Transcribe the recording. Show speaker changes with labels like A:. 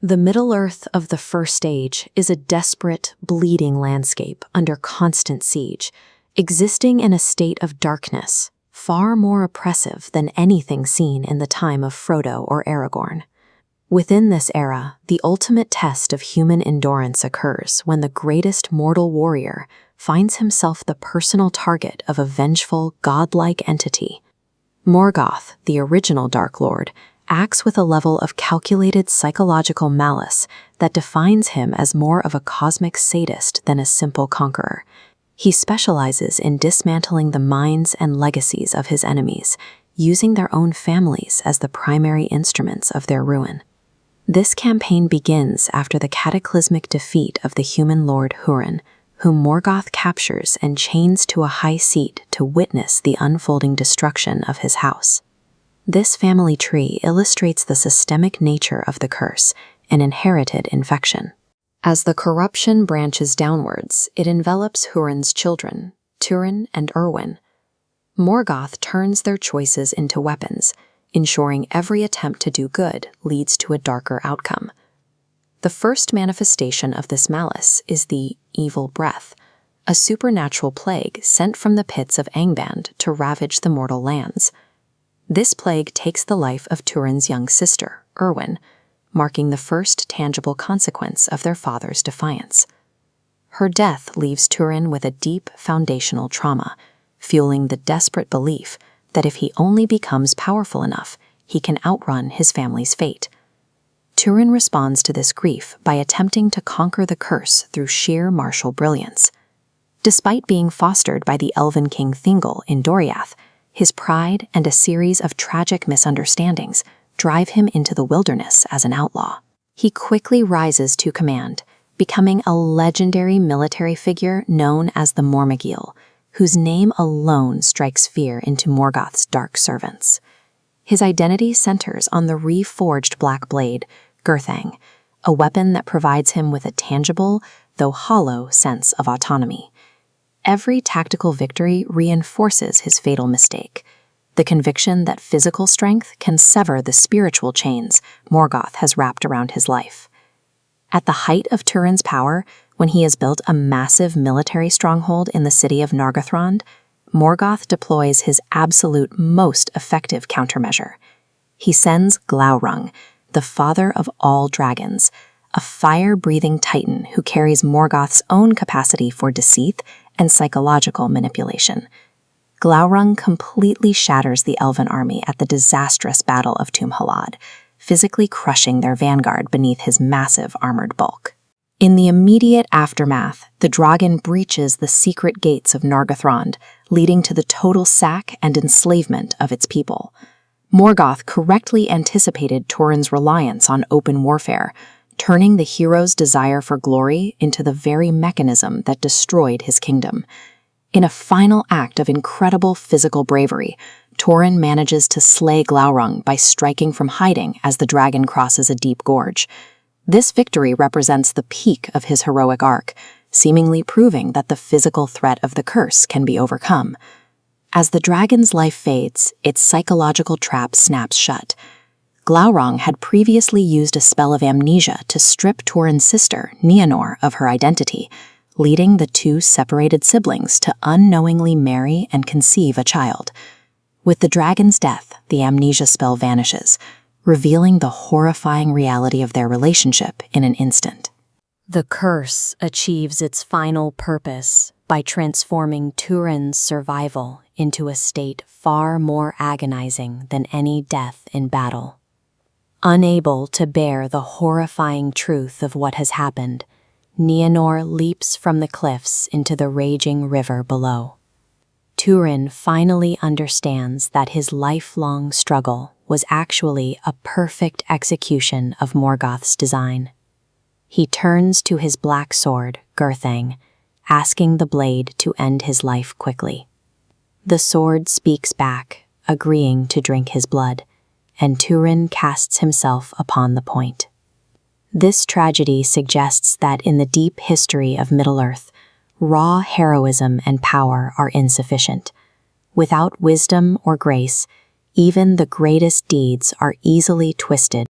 A: The Middle-earth of the First Age is a desperate, bleeding landscape under constant siege, existing in a state of darkness, far more oppressive than anything seen in the time of Frodo or Aragorn. Within this era, the ultimate test of human endurance occurs when the greatest mortal warrior finds himself the personal target of a vengeful, godlike entity. Morgoth, the original Dark Lord, acts with a level of calculated psychological malice that defines him as more of a cosmic sadist than a simple conqueror. He specializes in dismantling the minds and legacies of his enemies, using their own families as the primary instruments of their ruin. This campaign begins after the cataclysmic defeat of the human lord Húrin, whom Morgoth captures and chains to a high seat to witness the unfolding destruction of his house. This family tree illustrates the systemic nature of the curse, an inherited infection. As the corruption branches downwards, it envelops Húrin's children, Turin and Erwin. Morgoth turns their choices into weapons, ensuring every attempt to do good leads to a darker outcome. The first manifestation of this malice is the evil breath, a supernatural plague sent from the pits of Angband to ravage the mortal lands. This plague takes the life of Turin's young sister, Erwin, marking the first tangible consequence of their father's defiance. Her death leaves Turin with a deep foundational trauma, fueling the desperate belief that if he only becomes powerful enough, he can outrun his family's fate. Turin responds to this grief by attempting to conquer the curse through sheer martial brilliance. Despite being fostered by the elven king Thingol in Doriath, his pride and a series of tragic misunderstandings drive him into the wilderness as an outlaw. He quickly rises to command, becoming a legendary military figure known as the Mormagil, whose name alone strikes fear into Morgoth's dark servants. His identity centers on the reforged black blade, Gurthang, a weapon that provides him with a tangible, though hollow, sense of autonomy. Every tactical victory reinforces his fatal mistake, the conviction that physical strength can sever the spiritual chains Morgoth has wrapped around his life. At the height of Turin's power, when he has built a massive military stronghold in the city of Nargothrond, Morgoth deploys his absolute most effective countermeasure. He sends Glaurung, the father of all dragons, a fire-breathing titan who carries Morgoth's own capacity for deceit and psychological manipulation. Glaurung completely shatters the elven army at the disastrous Battle of Tumhalad, physically crushing their vanguard beneath his massive armored bulk. In the immediate aftermath, the dragon breaches the secret gates of Nargothrond, leading to the total sack and enslavement of its people. Morgoth correctly anticipated Turin's reliance on open warfare, turning the hero's desire for glory into the very mechanism that destroyed his kingdom. In a final act of incredible physical bravery, Turin manages to slay Glaurung by striking from hiding as the dragon crosses a deep gorge. This victory represents the peak of his heroic arc, seemingly proving that the physical threat of the curse can be overcome. As the dragon's life fades, its psychological trap snaps shut. Glaurung had previously used a spell of amnesia to strip Turin's sister, Nienor, of her identity, leading the two separated siblings to unknowingly marry and conceive a child. With the dragon's death, the amnesia spell vanishes, revealing the horrifying reality of their relationship in an instant.
B: The curse achieves its final purpose by transforming Turin's survival into a state far more agonizing than any death in battle. Unable to bear the horrifying truth of what has happened, Nienor leaps from the cliffs into the raging river below. Turin finally understands that his lifelong struggle was actually a perfect execution of Morgoth's design. He turns to his black sword, Gurthang, asking the blade to end his life quickly. The sword speaks back, agreeing to drink his blood, and Turin casts himself upon the point. This tragedy suggests that in the deep history of Middle-earth, raw heroism and power are insufficient. Without wisdom or grace, even the greatest deeds are easily twisted